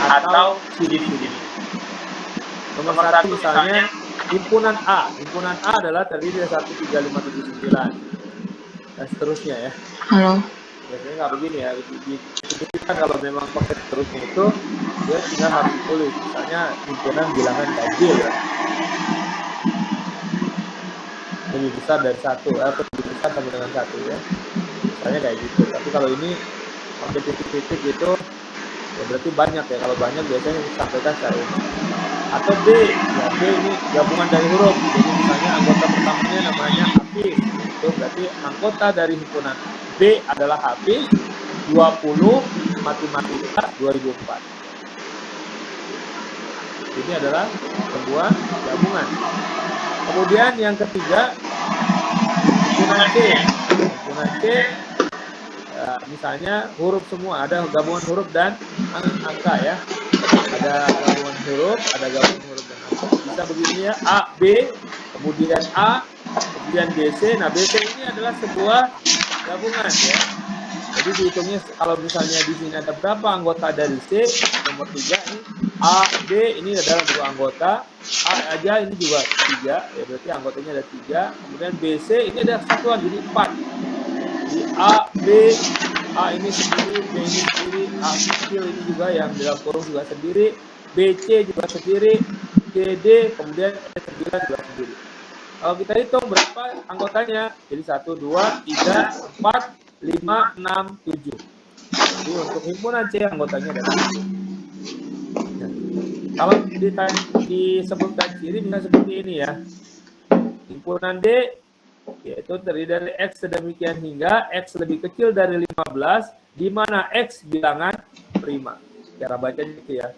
atau ciri-ciri. Nomor 1 misalnya himpunan A. Himpunan A adalah terdiri dari 1, 3, 5, 7, 9 dan seterusnya ya. Halo. Biasanya nggak begini ya. Ini kan kalau memang pakai seterusnya itu dia tinggal harus ditulis. Misalnya himpunan bilangan ganjil ya. Lebih besar dari 1 atau lebih besar sama dengan 1 ya. Misalnya kayak gitu. Tapi kalau ini pakai titik-titik itu ya berarti banyak ya. Kalau banyak biasanya disampaikan secara umum. Atau B, ya B ini gabungan dari huruf. Jadi misalnya anggota pertamanya namanya Hafiz. Itu berarti anggota dari himpunan B adalah Hafiz 20 Matematika 2004. Ini adalah sebuah gabungan. Kemudian yang ketiga himpunan C. Himpunan C misalnya huruf semua, ada gabungan huruf dan angka ya. Ada gabungan huruf, ada gabungan huruf dan angka. Bisa begini ya, A, B, kemudian A, kemudian BC. Nah, BC ini adalah sebuah gabungan ya. Jadi dihitungnya kalau misalnya di sini ada berapa anggota dari C, nomor 3 ini A, B ini adalah 2 anggota, A aja ini juga 3, ya berarti anggotanya ada 3. Kemudian BC ini ada satuan jadi 4. Jadi A, B, A ini sendiri, B ini sendiri, A kecil ini juga yang dalam kurung juga sendiri, BC juga sendiri, CD, kemudian E9 juga sendiri. Kalau kita hitung berapa anggotanya, jadi 1, 2, 3, 4, 5, 6, 7. Jadi untuk himpunan C anggotanya ada 7. Nah, kalau disebutkan ciri bisa seperti ini ya. Himpunan D yaitu terdiri dari X sedemikian hingga X lebih kecil dari 15, di mana X bilangan prima. Cara bacanya itu ya.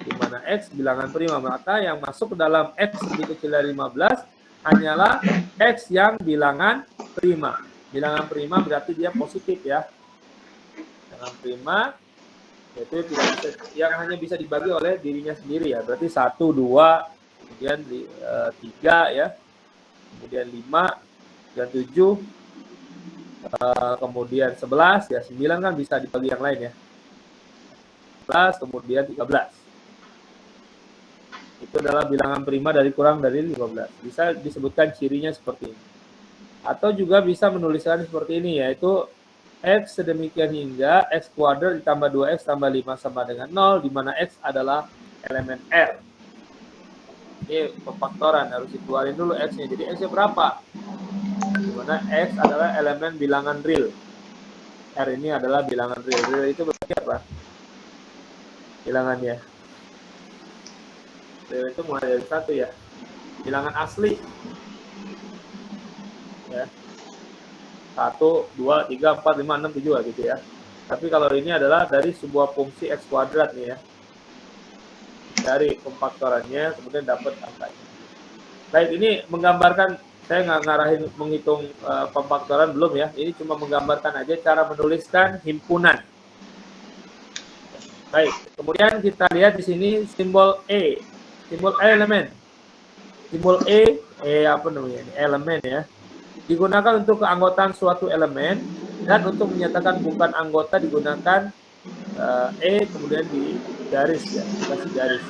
Di mana X bilangan prima, maka yang masuk ke dalam X lebih kecil dari 15 hanyalah X yang bilangan prima. Bilangan prima berarti dia positif ya. Bilangan prima yaitu tidak bisa, yang hanya bisa dibagi oleh dirinya sendiri ya. Berarti 1, 2, kemudian 3 ya. Kemudian 5 dan 7, kemudian 11 ya, 9 kan bisa dibagi yang lain ya. 11 kemudian 13. Itu adalah bilangan prima dari kurang dari 15. Bisa disebutkan cirinya seperti ini. Atau juga bisa menuliskan seperti ini, yaitu X sedemikian hingga X kuadrat ditambah 2X tambah 5 sama dengan 0, di mana X adalah elemen R. Ini pemfaktoran, harus dikeluarin dulu X-nya. Jadi X-nya berapa? Di mana X adalah elemen bilangan real. R ini adalah bilangan real. Real itu berarti apa? Bilangannya. Real itu mulai dari 1 ya. Bilangan asli. Ya. 1, 2, 3, 4, 5, 6, 7 gitu ya. Tapi kalau ini adalah dari sebuah fungsi X kuadrat nih ya. Dari pemfaktorannya kemudian dapat angkanya. Baik, ini menggambarkan, saya nggak ngarahin menghitung pemfaktoran belum ya. Ini cuma menggambarkan aja cara menuliskan himpunan. Baik, kemudian kita lihat di sini simbol E, simbol elemen. Simbol apa namanya? Elemen ya. Digunakan untuk keanggotaan suatu elemen dan untuk menyatakan bukan anggota digunakan kemudian di garis ya, dikasih garis.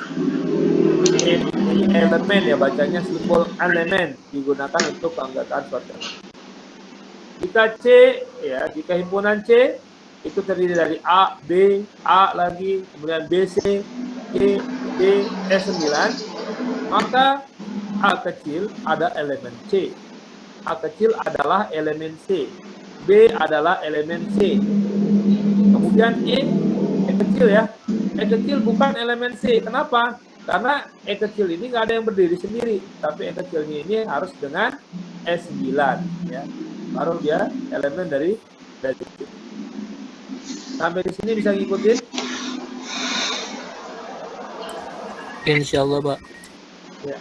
Ini elemen ya, bacanya simbol elemen, digunakan untuk keanggotaan suatu elemen. Jika C ya, jika himpunan C itu terdiri dari A, B, A lagi, kemudian BC, E, D, E9, maka A kecil ada elemen C. A kecil adalah elemen C. B adalah elemen C. Kemudian E kecil ya. E kecil bukan elemen C. Kenapa? Karena E kecil ini nggak ada yang berdiri sendiri. Tapi E kecilnya ini harus dengan E9 ya. Baru dia elemen dari C. Sampai di sini bisa ngikutin? Insya Allah, Pak. Ya.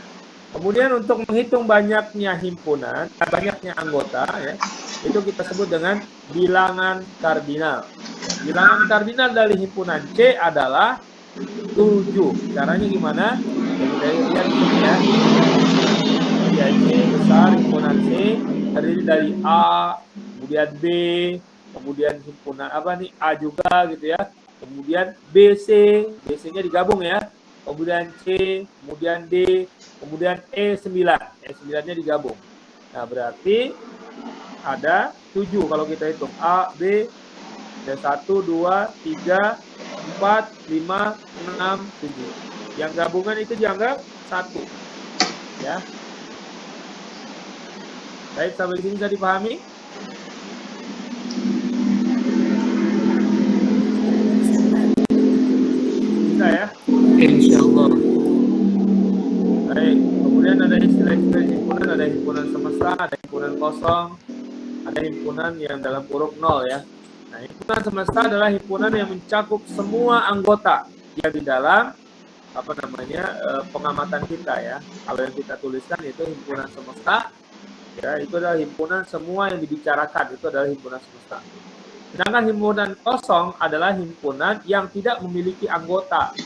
Kemudian untuk menghitung banyaknya himpunan, banyaknya anggota ya, itu kita sebut dengan bilangan kardinal. Bilangan kardinal dari himpunan C adalah 7. Caranya gimana? Jadi dari lihat di sini ya. Ya, C besar, himpunan C terdiri dari A, kemudian B, kemudian himpunan apa nih A juga gitu ya. kemudian BC, BC-nya digabung ya, kemudian C, kemudian D, kemudian E9, E9-nya digabung. Nah, berarti ada 7 kalau kita hitung. A, B, ada 1, 2, 3, 4, 5, 6, 7. Yang gabungan itu dianggap 1. Ya. Baik, sampai sini bisa dipahami? Bisa ya? Insyaallah. Baik, kemudian ada istilah-istilah himpunan, ada himpunan semesta, ada himpunan kosong, ada himpunan yang dalam kurung 0 ya. Nah, himpunan semesta adalah himpunan yang mencakup semua anggota yang di dalam pengamatan kita ya. Kalau yang kita tuliskan itu himpunan semesta, ya itu adalah himpunan semua yang dibicarakan, itu adalah himpunan semesta. Sedangkan himpunan kosong adalah himpunan yang tidak memiliki anggota.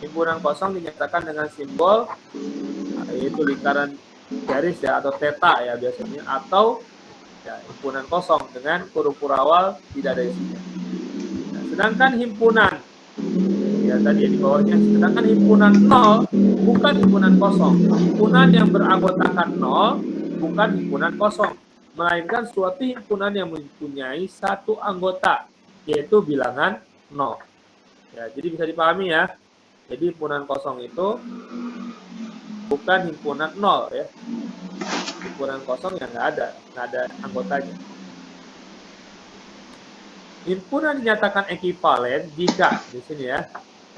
Himpunan kosong dinyatakan dengan simbol yaitu lingkaran garis ya, atau theta ya biasanya, atau ya, himpunan kosong dengan huruf-huruf awal tidak ada isinya. Nah, sedangkan himpunan ya tadi di bawahnya, sedangkan himpunan 0 bukan himpunan kosong. Himpunan yang beranggotakan 0 bukan himpunan kosong, melainkan suatu himpunan yang mempunyai satu anggota, yaitu bilangan 0. Ya, jadi bisa dipahami ya. Jadi himpunan kosong itu bukan himpunan 0 ya. Himpunan kosong yang nggak ada anggotanya. Himpunan dinyatakan ekivalen jika di sini ya,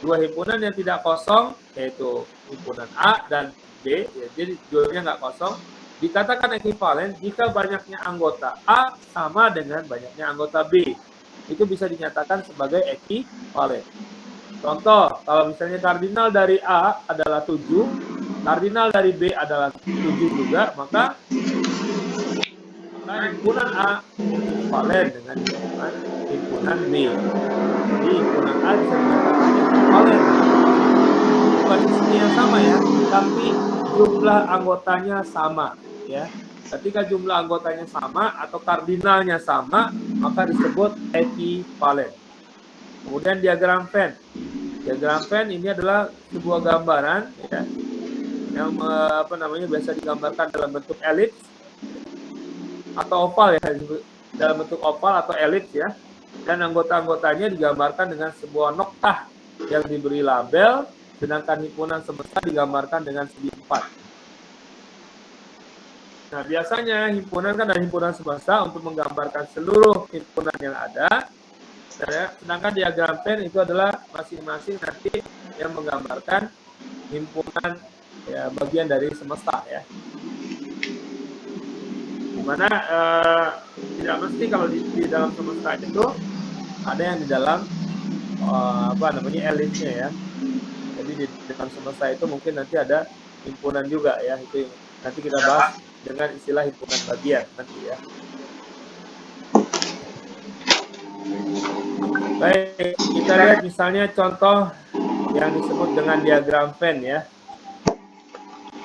dua himpunan yang tidak kosong yaitu himpunan A dan B, ya, jadi dua-duanya nggak kosong, dikatakan ekivalen jika banyaknya anggota A sama dengan banyaknya anggota B. Itu bisa dinyatakan sebagai ekivalen. Contoh, kalau misalnya kardinal dari A adalah 7, kardinal dari B adalah 7 juga, maka himpunan A ekivalen dengan himpunan B. Jadi himpunan A bisa dikatakan ekivalen. Bukan isinya yang sama ya, tapi jumlah anggotanya sama ya. Ketika jumlah anggotanya sama atau kardinalnya sama, maka disebut ekivalen. Kemudian diagram Venn. Diagram Venn ini adalah sebuah gambaran ya, yang biasa digambarkan dalam bentuk elips atau oval ya, dalam bentuk oval atau elips ya. Dan anggota-anggotanya digambarkan dengan sebuah noktah yang diberi label, sedangkan himpunan semesta digambarkan dengan segi 4. Nah, biasanya himpunan kan ada himpunan semesta untuk menggambarkan seluruh himpunan yang ada. Sedangkan diagram Venn itu adalah masing-masing nanti yang menggambarkan himpunan ya, bagian dari semesta ya. Dimana tidak mesti kalau di dalam semesta itu ada yang di dalam elipsnya ya. Jadi di dalam semesta itu mungkin nanti ada himpunan juga ya, itu nanti kita bahas dengan istilah himpunan bagian nanti ya. Baik, kita lihat misalnya contoh yang disebut dengan diagram Venn ya.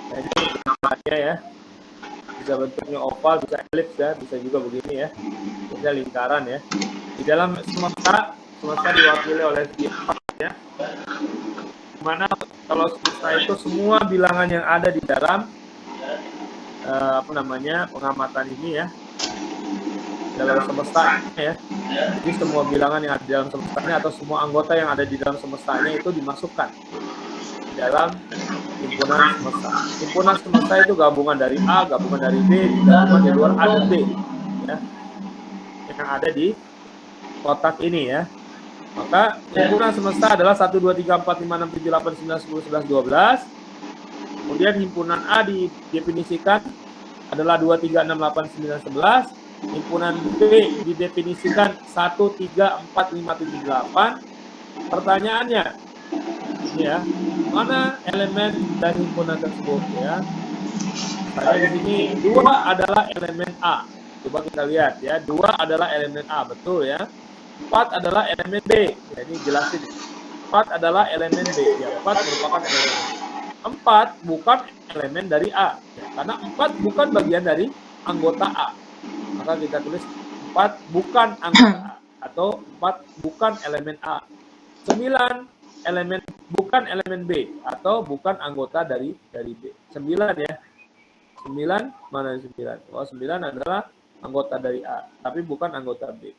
Nah, ini gambarnya ya. Bisa bentuknya oval, bisa elips ya, bisa juga begini ya. Bisa lingkaran ya. Di dalam semesta diwakili oleh segi 4 ya. Dimana kalau semesta itu semua bilangan yang ada di dalam pengamatan ini ya, dalam semesta ya. Jadi semua bilangan yang ada di dalam semestanya atau semua anggota yang ada di dalam semestanya itu dimasukkan di dalam himpunan semesta. Himpunan semesta itu gabungan dari A, gabungan dari B, gabungan dari luar A dan B ya, yang ada di kotak ini ya. Maka himpunan semesta adalah 1, 2, 3, 4, 5, 6, 7, 8, 9, 10, 11, 12. Kemudian himpunan A didefinisikan adalah 2, 3, 6, 8, 9, 11. Himpunan B didefinisikan 1, 3, 4, 5, 7, 8. Pertanyaannya ya, mana elemen dari himpunan tersebut ya? Saya di sini 2 adalah elemen A. Coba kita lihat ya, 2 adalah elemen A, betul ya. 4 adalah elemen B. Ya, ini jelasin. 4 adalah elemen B. Ya, 4 merupakan elemen B. 4 bukan elemen dari A. Ya, karena 4 bukan bagian dari anggota A. Maka kita tulis 4 bukan anggota A. Atau 4 bukan elemen A. 9 elemen bukan elemen B atau bukan anggota dari B. 9 ya. 9 mana 9? Oh, 9 adalah anggota dari A, tapi bukan anggota B.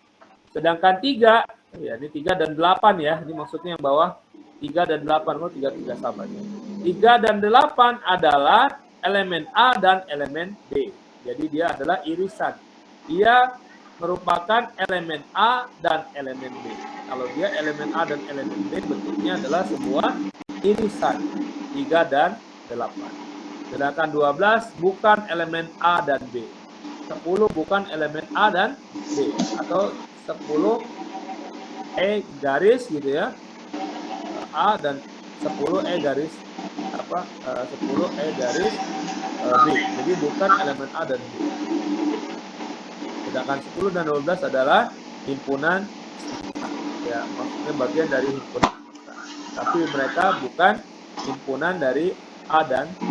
Sedangkan 3, ya ini 3 dan 8 ya. Ini maksudnya yang bawah 3 dan 8, oh 3 sama ya. 3 dan 8 adalah elemen A dan elemen B. Jadi dia adalah irisan. Dia merupakan elemen A dan elemen B. Kalau dia elemen A dan elemen B, bentuknya adalah sebuah irisan 3 dan 8. Sedangkan 12 bukan elemen A dan B. 10 bukan elemen A dan B. Atau 10 E garis gitu ya. A dan 10 E garis 10 E garis B. Jadi bukan elemen A dan B. Sedangkan 10 dan 12 adalah himpunan, ya maksudnya bagian dari himpunan. Tapi mereka bukan himpunan dari A dan B.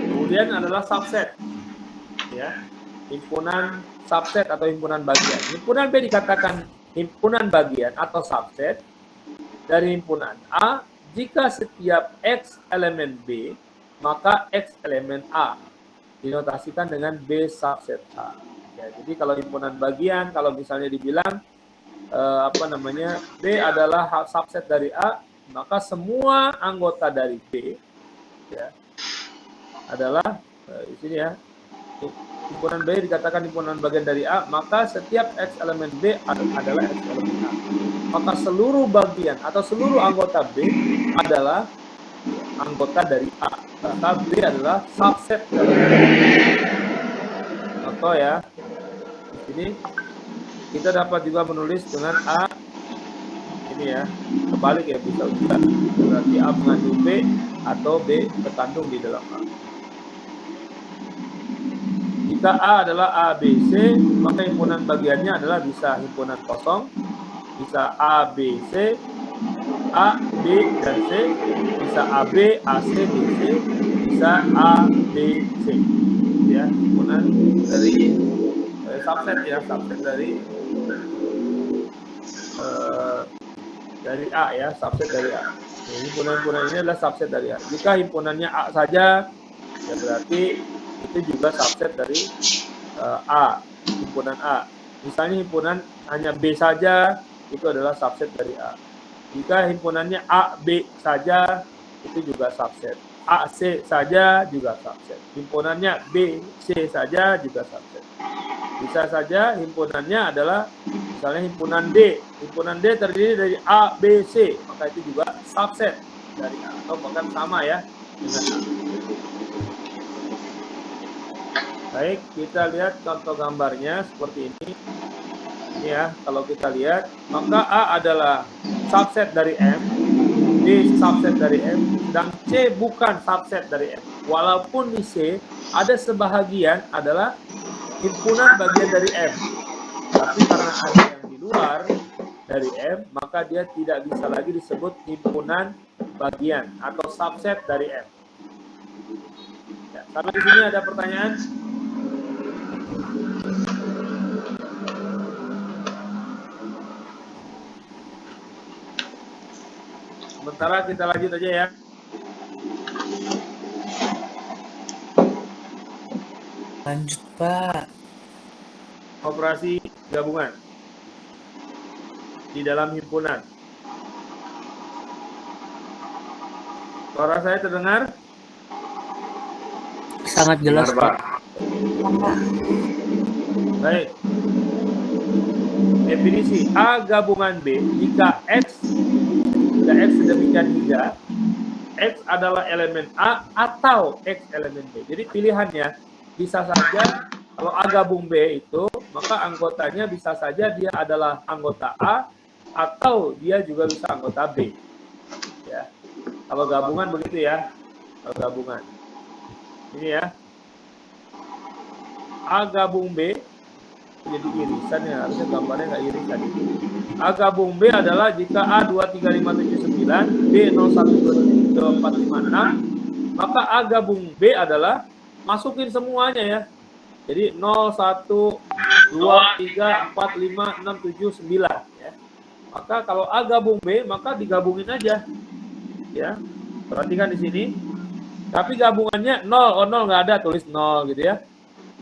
Kemudian adalah subset, ya, himpunan subset atau himpunan bagian. Himpunan B dikatakan himpunan bagian atau subset dari himpunan A jika setiap X elemen B, maka X elemen A dinotasikan dengan B subset A. Ya, jadi kalau himpunan bagian, kalau misalnya dibilang B adalah subset dari A, maka semua anggota dari B ya adalah di sini ya, himpunan B dikatakan himpunan bagian dari A, maka setiap X elemen B adalah X elemen A. Maka seluruh bagian atau seluruh anggota B adalah anggota dari A. Maka B adalah subset dari A. Contoh ya, di sini kita dapat juga menulis dengan A ini ya, kebalik ya, bisa juga berarti A mengandung B atau B terkandung di dalam A. Jika A adalah A, B, C, maka himpunan bagiannya adalah bisa himpunan kosong, bisa A, B, C, A, B, dan C, bisa AB, AC, BC, bisa A, B, C. Ya, himpunan dari subset ya, subset dari A ya, subset dari A. Himpunan-himpunan ini adalah subset dari A. Jika himpunannya A saja, ya berarti itu juga subset dari A, himpunan A. Misalnya himpunan hanya B saja, itu adalah subset dari A. Jika himpunannya A, B saja, itu juga subset. A, C saja juga subset. Himpunannya B, C saja juga subset. Bisa saja himpunannya adalah misalnya himpunan D. Himpunan D terdiri dari A, B, C, maka itu juga subset dari A, atau bahkan sama ya dengan A. Baik, kita lihat contoh gambarnya seperti ini. Ini ya, kalau kita lihat, maka A adalah subset dari M, D subset dari M, dan C bukan subset dari M. Walaupun di C ada sebahagian adalah himpunan bagian dari M. Tapi karena ada yang di luar dari M, maka dia tidak bisa lagi disebut himpunan bagian atau subset dari M. Ya, karena di sini ada pertanyaan. Sementara kita lanjut aja ya. Lanjut, Pak. Operasi gabungan di dalam himpunan. Suara saya terdengar? Sangat jelas, Pak. Baik. Definisi A gabungan B jika X sedemikian hingga X adalah elemen A atau X elemen B. Jadi pilihannya bisa saja kalau A gabung B itu, maka anggotanya bisa saja dia adalah anggota A atau dia juga bisa anggota B. Ya. Kalau gabungan begitu ya. Kalau gabungan. Ini ya. A gabung B jadi irisan ya, harusnya gambarnya nggak irisan. A gabung B adalah jika A 23579, B 012456, maka A gabung B adalah masukin semuanya ya. Jadi 01 2, 3, 4, 5, 6, 7, 9 ya. Maka kalau A gabung B, maka digabungin aja. Ya. Perhatikan di sini. Tapi gabungannya 0, oh 0 nggak ada, tulis 0 gitu ya.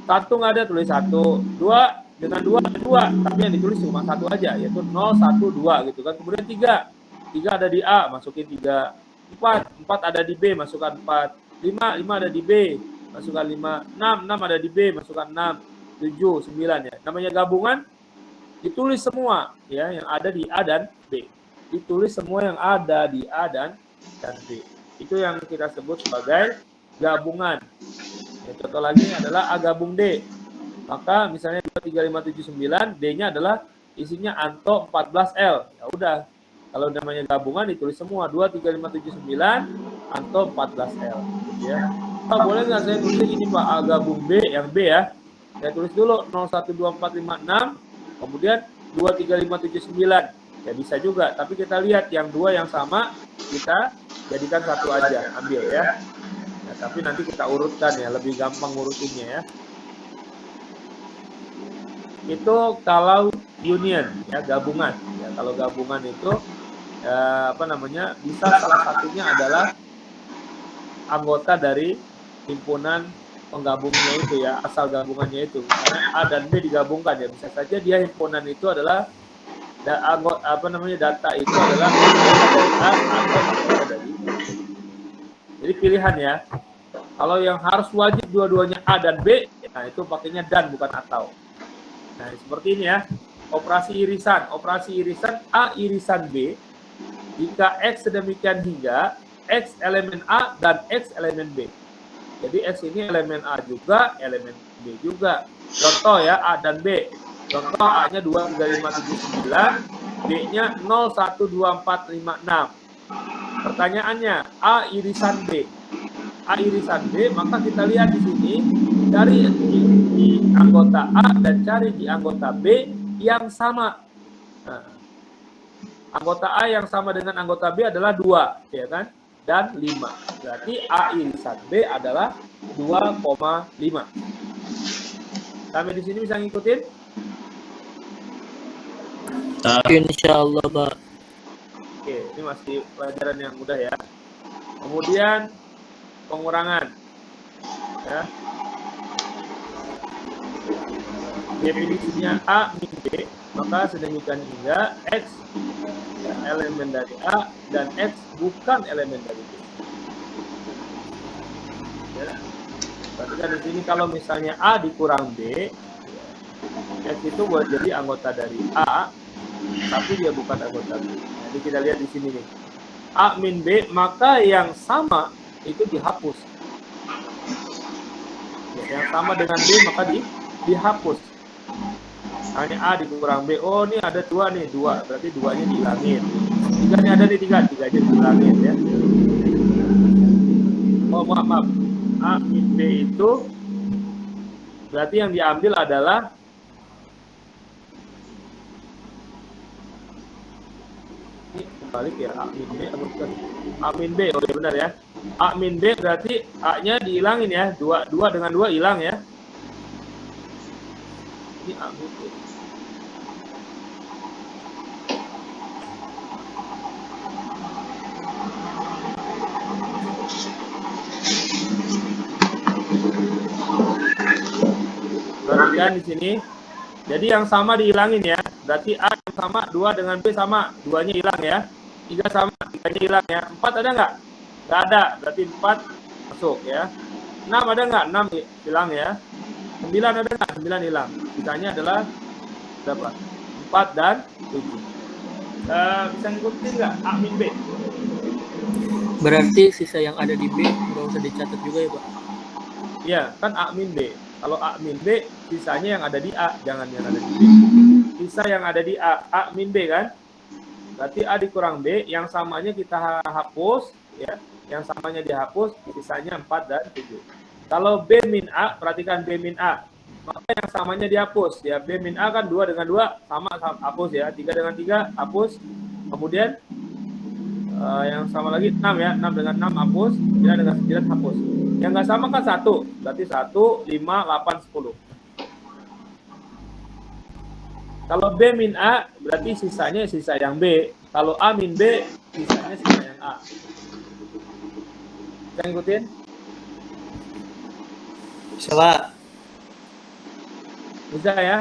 1 nggak ada, tulis 1. 2 dengan 2 ada 2, tapi yang ditulis cuma 1 aja, yaitu 0, 1, 2 gitu kan. Kemudian 3 ada di A, masukin 3. 4 ada di B, masukkan 4. 5 ada di B, masukkan 5. 6 ada di B, masukkan 6. 7, 9 ya. Namanya gabungan, ditulis semua ya yang ada di A dan B. Ditulis semua yang ada di A dan B. Itu yang kita sebut sebagai gabungan. Ya, contoh lagi adalah A gabung D. Maka misalnya 2, 3, 5, 7, 9, D-nya adalah isinya Anto 14L. Ya udah, kalau namanya gabungan ditulis semua 2, 3, 5, 7, 9, Anto 14L. Gitu ya. Pak, boleh nggak saya tulis ini Pak, A gabung B, yang B ya. Saya tulis dulu 0, 1, 2, 4, 5, 6, kemudian 2, 3, 5, 7, 9. Ya bisa juga, tapi kita lihat yang dua yang sama, kita jadikan satu aja, ambil ya. Nah, tapi nanti kita urutkan ya, lebih gampang ngurutinnya ya. Itu kalau union ya, gabungan ya. Kalau gabungan itu bisa salah satunya adalah anggota dari himpunan penggabungnya itu ya, asal gabungannya itu. Misalnya A dan B digabungkan ya, bisa saja dia himpunan itu adalah data itu adalah dari A atau dari B. Jadi pilihan ya. Kalau yang harus wajib dua-duanya A dan B, nah itu pakainya dan bukan atau. Nah, seperti ini ya. Operasi irisan. Operasi irisan A irisan B jika X sedemikian hingga X elemen A dan X elemen B. Jadi X ini elemen A juga, elemen B juga. Contoh ya, A dan B. Contoh A-nya 2, 3, 5, 7, 9. B-nya 0, 1, 2, 4, 5, 6. Pertanyaannya, A irisan B. A irisan B, maka kita lihat di sini, cari di anggota A dan cari di anggota B yang sama. Nah, anggota A yang sama dengan anggota B adalah 2, ya kan? Dan 5. Berarti A irisan B adalah 2,5. Sampai di sini bisa ngikutin? Insya Allah, Pak. Oke, ini masih pelajaran yang mudah ya. Kemudian pengurangan. Ya. Definisinya A min B, maka sedemikian hingga X elemen dari A dan X bukan elemen dari B. Ya. Berarti kan di sini kalau misalnya A dikurang B, X itu boleh jadi anggota dari A, tapi dia bukan anggota B. Jadi kita lihat di sini nih. A min B, maka yang sama itu dihapus. Ya, yang sama dengan B maka dihapus. Hanya A dikurang B. Oh, ini ada 2 nih, 2. Berarti 2-nya dihilangin. 3-nya ada nih, 3-nya dihilangin ya. Oh, maaf. A min B itu berarti yang diambil adalah balik ya, A min B atau bukan? A min B, oh ya benar ya. A min B berarti A-nya dihilangin ya. 2 dengan 2 hilang ya. Ini A min B. Perhatikan di sini. Jadi yang sama dihilangin ya. Berarti A yang sama, 2 dengan B sama. 2-nya hilang ya. 3 sama, 3-nya hilang ya. 4 ada nggak? Nggak ada. Berarti 4 masuk ya. 6 ada nggak? 6 hilang ya. 9 ada nggak? 9 hilang. Sisanya adalah berapa? 4 dan 7. Bisa ngikutin nggak A min B? Berarti sisa yang ada di B nggak usah dicatat juga ya, Pak? Iya, kan A min B. Kalau A min B, sisanya yang ada di A, jangan yang ada di B. Sisa yang ada di A min B kan? Berarti A dikurang B, yang samanya kita hapus, ya. Yang samanya dihapus, sisanya 4 dan 7. Kalau B min A, perhatikan B min A. Maka yang samanya dihapus, ya. B min A kan 2 dengan 2, sama hapus ya. 3 dengan 3, hapus. Kemudian, yang sama lagi 6 ya. 6 dengan 6, hapus. 9 dengan 9, hapus. Yang nggak sama kan 1, berarti 1, 5, 8, 10. Kalau B min A, berarti sisanya sisa yang B. Kalau A min B, sisanya sisa yang A. Bisa ngikutin? Bisa, Pak. Bisa ya?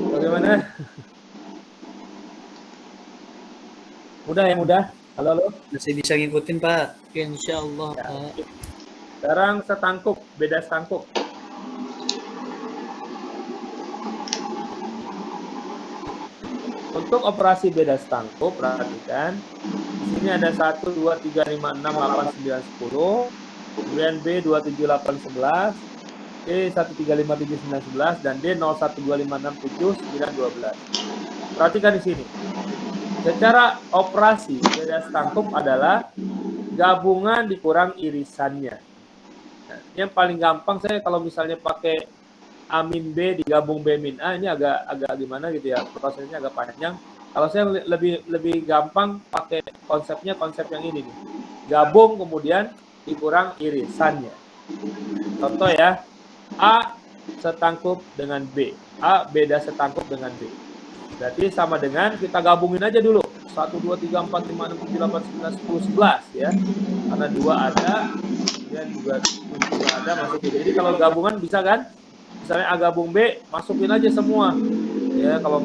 Bagaimana? Mudah ya, mudah? Halo, halo? Masih bisa ngikutin, Pak. Insya Allah, Ya. Pak. Sekarang setangkup, beda setangkup. Untuk operasi beda setangkup, perhatikan. Di sini ada 1, 2, 3, 5, 6, 8, 9, 10. Kemudian B 2, 7, 8, 11. C 1, 3, 5, 7, 9, 11. Dan D 0, 1, 2, 5, 6, 7, 9, 12. Perhatikan di sini. Secara operasi beda setangkup adalah gabungan dikurang irisannya. Nah, yang paling gampang saya kalau misalnya pakai A min B digabung B min A, ini agak gimana gitu ya, prosesnya agak panjang. Kalau saya lebih gampang pakai konsep yang ini nih. Gabung kemudian dikurang irisannya. Contoh ya, A setangkup dengan B. A beda setangkup dengan B. Berarti sama dengan kita gabungin aja dulu. 1, 2, 3, 4, 5, 6, 7, 8, 9, 10, 11 ya. Karena 2 ada, kemudian juga 7 ada, masukin. Jadi kalau gabungan bisa kan? Misalnya A gabung B, masukin aja semua. Ya, kalau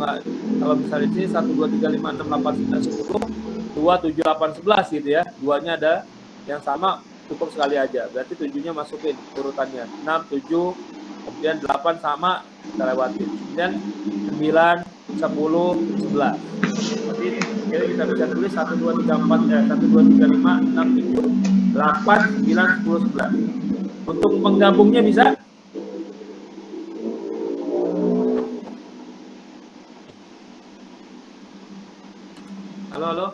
misalnya ini 1, 2, 3, 5, 6, 8, 9, 10, 2, 7, 8, 11 gitu ya. Duanya ada yang sama, cukup sekali aja. Berarti 7-nya masukin urutannya. 6, 7, kemudian 8 sama, kita lewatin. Kemudian 9, 10, 11. Jadi kita bisa tulis 1, 2, 3, 4, 1, 2, 3, 5, 6, 7, 8, 9, 10, 11. Untuk penggabungnya bisa? Halo, halo?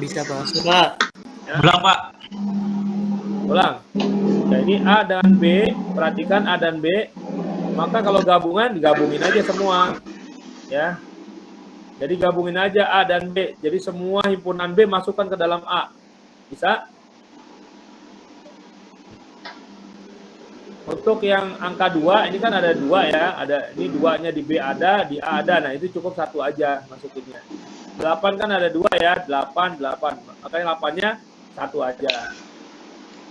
Bisa, Pak. Bisa, Pak. Ya. Ulang, Pak. Ulang. Ya, ini A dan B, perhatikan A dan B. Maka kalau gabungan, digabungin aja semua. Ya. Jadi gabungin aja A dan B. Jadi semua himpunan B masukkan ke dalam A. Bisa? Untuk yang angka 2, ini kan ada 2 ya. Ini 2-nya di B ada, di A ada. Nah, itu cukup 1 aja masukinnya. 8 kan ada 2 ya, 8, 8. Makanya 8-nya 1 aja.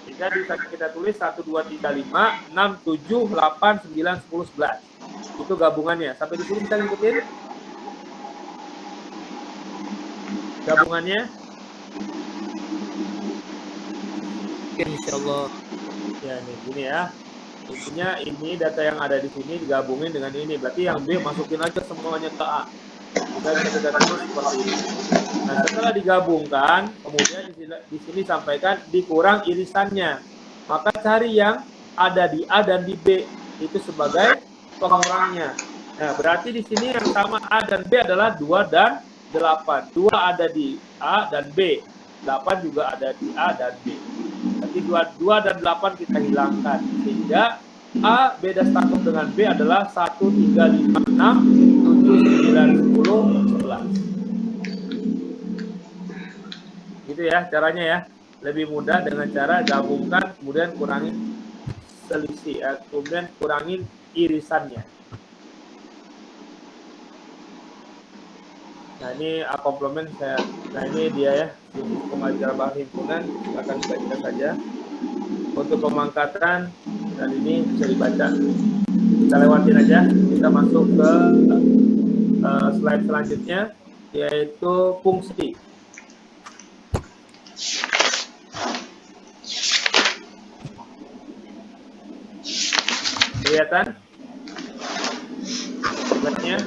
Sehingga bisa kita tulis 1, 2, 3, 5, 6, 7, 8, 9, 10, 11. Itu gabungannya. Sampai di sini bisa ngikutin? Gabungannya? Oke, insya Allah. Ya, ini ya. Intinya ini data yang ada di sini digabungin dengan ini. Berarti yang B masukin aja semuanya ke A. Kita bisa tulis seperti ini. Nah, setelah digabungkan, kemudian di sini sampaikan dikurang irisannya. Maka cari yang ada di A dan di B itu sebagai pengurangnya. Nah, berarti di sini yang sama A dan B adalah 2 dan 8. 2 ada di A dan B. 8 juga ada di A dan B. Berarti 2 dan 8 kita hilangkan. Sehingga A beda setangkup dengan B adalah 1, 3, 5, 6, 7, 9, 10, 11. Gitu ya caranya ya. Lebih mudah dengan cara gabungkan, kemudian kurangin selisih, kemudian kurangin irisannya. Nah, ini komplement saya. Nah, ini dia ya, pengajar bahasa himpunan, akan dibaca saja. Untuk pemangkatan, dan ini bisa dibaca. Kita lewatin aja, kita masuk ke slide selanjutnya, yaitu fungsi. Kelihatan? Slide-nya?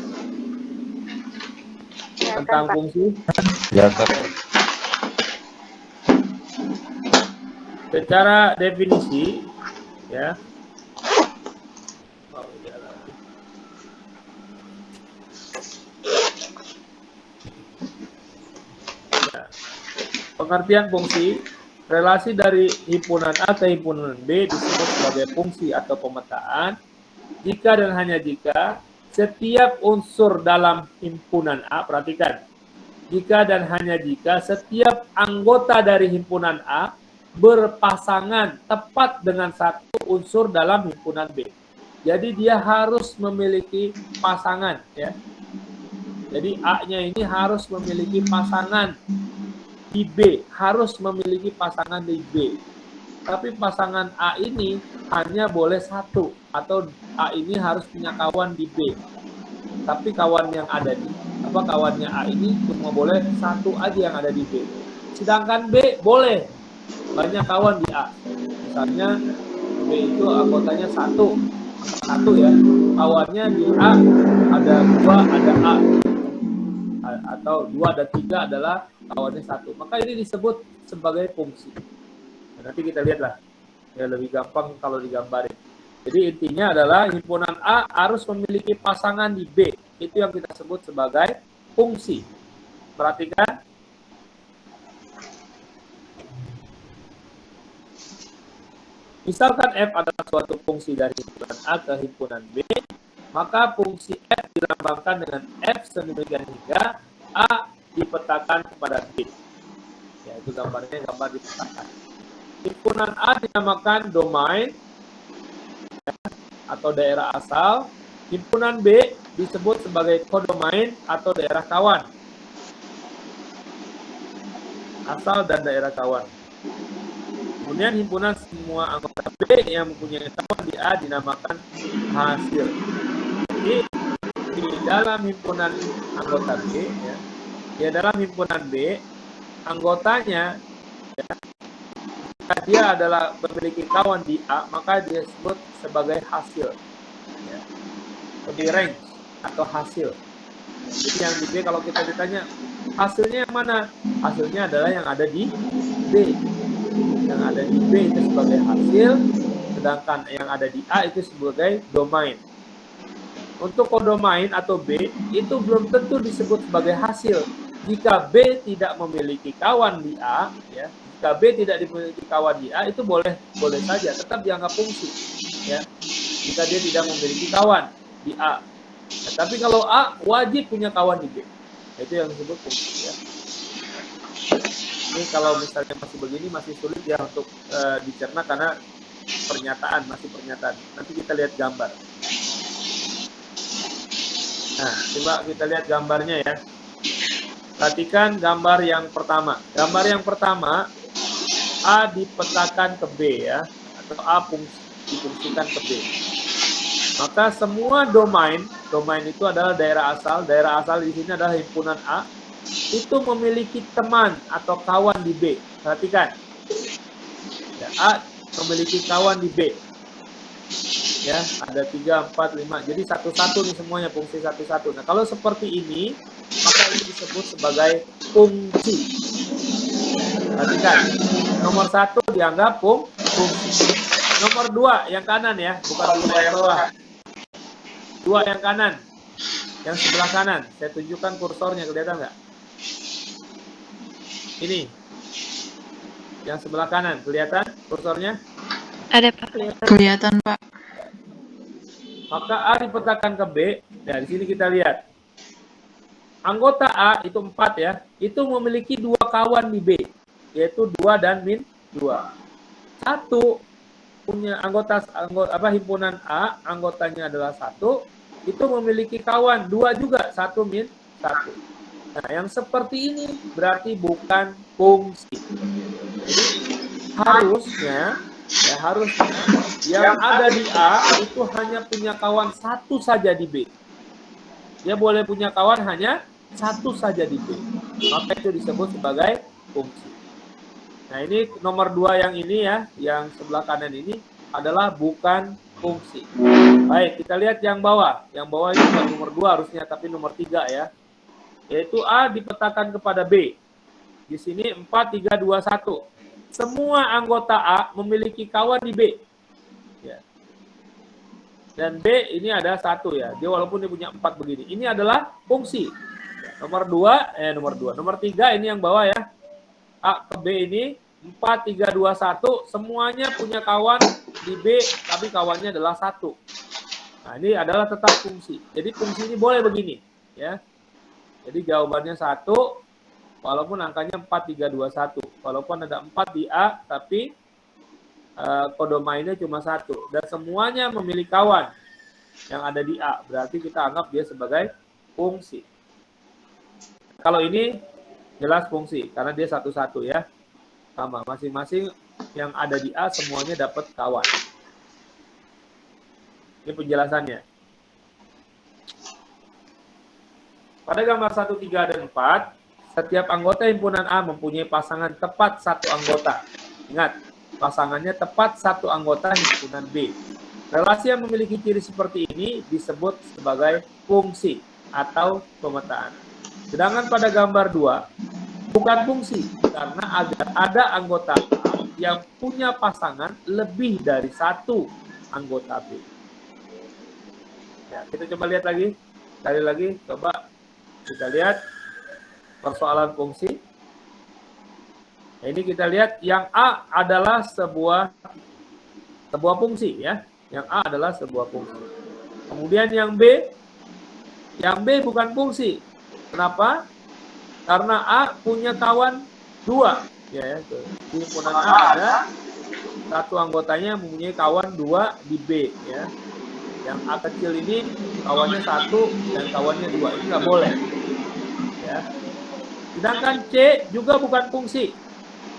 Tentang fungsi. Ya, Pak. Secara definisi, ya. Pengertian fungsi, relasi dari himpunan A ke himpunan B disebut sebagai fungsi atau pemetaan jika dan hanya jika setiap unsur dalam himpunan A, perhatikan, jika dan hanya jika setiap anggota dari himpunan A berpasangan tepat dengan satu unsur dalam himpunan B. Jadi dia harus memiliki pasangan, ya. Jadi A-nya ini harus memiliki pasangan di B, harus memiliki pasangan di B. Tapi pasangan A ini hanya boleh satu, atau A ini harus punya kawan di B. Tapi kawan yang ada di kawannya A ini cuma boleh satu aja yang ada di B. Sedangkan B boleh banyak kawan di A. Misalnya B itu anggotanya satu ya. Kawannya di A ada 2, ada A. Atau 2 ada 3 adalah kawannya satu. Maka ini disebut sebagai fungsi. Nah, nanti kita lihatlah. Ya lebih gampang kalau digambarin. Jadi intinya adalah himpunan A harus memiliki pasangan di B. Itu yang kita sebut sebagai fungsi. Perhatikan. Misalkan F adalah suatu fungsi dari himpunan A ke himpunan B, maka fungsi F dilambangkan dengan F sedemikian hingga A dipetakan kepada B. Ya, itu gambarnya, gambar dipetakan. Himpunan A dinamakan domain atau daerah asal. Himpunan B disebut sebagai kodomain atau daerah kawan. Asal dan daerah kawan. Kemudian himpunan semua anggota B yang mempunyai kawan di A dinamakan hasil. Jadi di dalam himpunan anggota B, ya, di dalam himpunan B, anggotanya, ya, jika dia adalah memiliki kawan di A, maka dia disebut sebagai hasil. Ya. Di rank atau hasil. Jadi yang di B kalau kita ditanya hasilnya yang mana? Hasilnya adalah yang ada di B. Yang ada di B itu sebagai hasil, sedangkan yang ada di A itu sebagai domain. Untuk kodomain atau B itu belum tentu disebut sebagai hasil. Jika B tidak memiliki kawan di A, ya, jika B tidak memiliki kawan di A itu boleh saja tetap dianggap fungsi, ya. Jika dia tidak memiliki kawan di A. Nah, tapi kalau A wajib punya kawan di B. Itu yang disebut fungsi, ya. Ini kalau misalnya masih begini masih sulit ya untuk dicerna karena masih pernyataan. Nanti kita lihat gambar. Nah, coba kita lihat gambarnya ya. Perhatikan gambar yang pertama. Gambar yang pertama, A dipetakan ke B ya, atau A difungsikan ke B. Maka semua domain itu adalah daerah asal. Daerah asal di sini adalah himpunan A. Itu memiliki teman atau kawan di B. Perhatikan. Ya, A memiliki kawan di B. Ya, ada 3, 4, 5. Jadi satu-satu nih semuanya, fungsi satu-satu. Nah, kalau seperti ini, maka ini disebut sebagai fungsi. Perhatikan. Nomor 1 dianggap fungsi. Nomor 2 yang kanan ya, bukan 2 yang bawah. 2 yang kanan. Yang sebelah kanan. Saya tunjukkan kursornya, kelihatan nggak? Ini. Yang sebelah kanan, kelihatan kursornya? Ada, Pak. Kelihatan, Pak. Maka A dipetakan ke B. Nah, di sini kita lihat. Anggota A itu 4 ya. Itu memiliki 2 kawan di B. Yaitu 2 dan min 2. 1 punya himpunan A, anggotanya adalah 1. Itu memiliki kawan 2 juga. 1 min 1. Nah, yang seperti ini berarti bukan fungsi. Jadi harusnya yang ada di A itu hanya punya kawan 1 saja di B. Dia boleh punya kawan hanya 1 saja di B. Maka itu disebut sebagai fungsi. Nah, ini nomor 2 yang ini ya, yang sebelah kanan ini adalah bukan fungsi. Baik, kita lihat yang bawah. Yang bawah itu bukan nomor 2 harusnya, tapi nomor 3 ya. Yaitu A dipetakan kepada B. Di sini 4, 3, 2, 1. Semua anggota A memiliki kawan di B. Ya. Dan B ini ada 1 ya. Dia walaupun dia punya 4 begini. Ini adalah fungsi. Nomor 3 ini yang bawah ya. A ke B ini 4, 3, 2, 1. Semuanya punya kawan di B, tapi kawannya adalah 1. Nah, ini adalah tetap fungsi. Jadi fungsi ini boleh begini. Ya. Jadi jawabannya 1. Walaupun angkanya 4, 3, 2, 1. walaupun ada 4 di A, tapi kodomainnya cuma 1. Dan semuanya memiliki kawan yang ada di A. Berarti kita anggap dia sebagai fungsi. Kalau ini jelas fungsi, karena dia satu-satu ya. Sama, masing-masing yang ada di A semuanya dapat kawan. Ini penjelasannya. Pada gambar 1, 3, dan 4, setiap anggota himpunan A mempunyai pasangan tepat satu anggota. Ingat, pasangannya tepat satu anggota himpunan B. Relasi yang memiliki ciri seperti ini disebut sebagai fungsi atau pemetaan. Sedangkan pada gambar 2, bukan fungsi, karena ada anggota A yang punya pasangan lebih dari satu anggota B. Ya, kita coba lihat lagi. Sekali lagi, coba kita lihat persoalan fungsi. Nah, ini kita lihat yang A adalah sebuah fungsi ya. Yang A adalah sebuah fungsi. Kemudian yang B bukan fungsi. Kenapa? Karena A punya kawan 2. Ya, di himpunan A ada satu anggotanya mempunyai kawan 2 di B ya. Yang A kecil ini kawannya 1 dan kawannya 2. Ini nggak boleh. Ya. Sedangkan C juga bukan fungsi.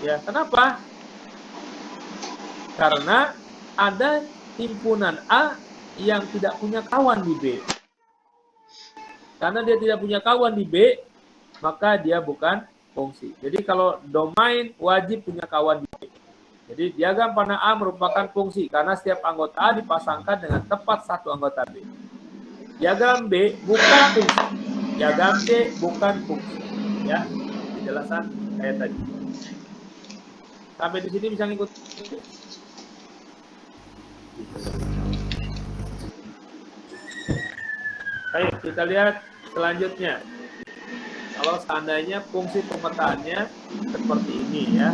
Ya, kenapa? Karena ada himpunan A yang tidak punya kawan di B. Karena dia tidak punya kawan di B, maka dia bukan fungsi. Jadi kalau domain wajib punya kawan di B. Jadi diagram panah A merupakan fungsi karena setiap anggota A dipasangkan dengan tepat satu anggota B. Diagram B bukan fungsi. Diagram C bukan fungsi. Ya, penjelasan kayak tadi. Sampai di sini bisa ngikut. Baik, kita lihat selanjutnya. Kalau seandainya fungsi pemetaannya seperti ini ya,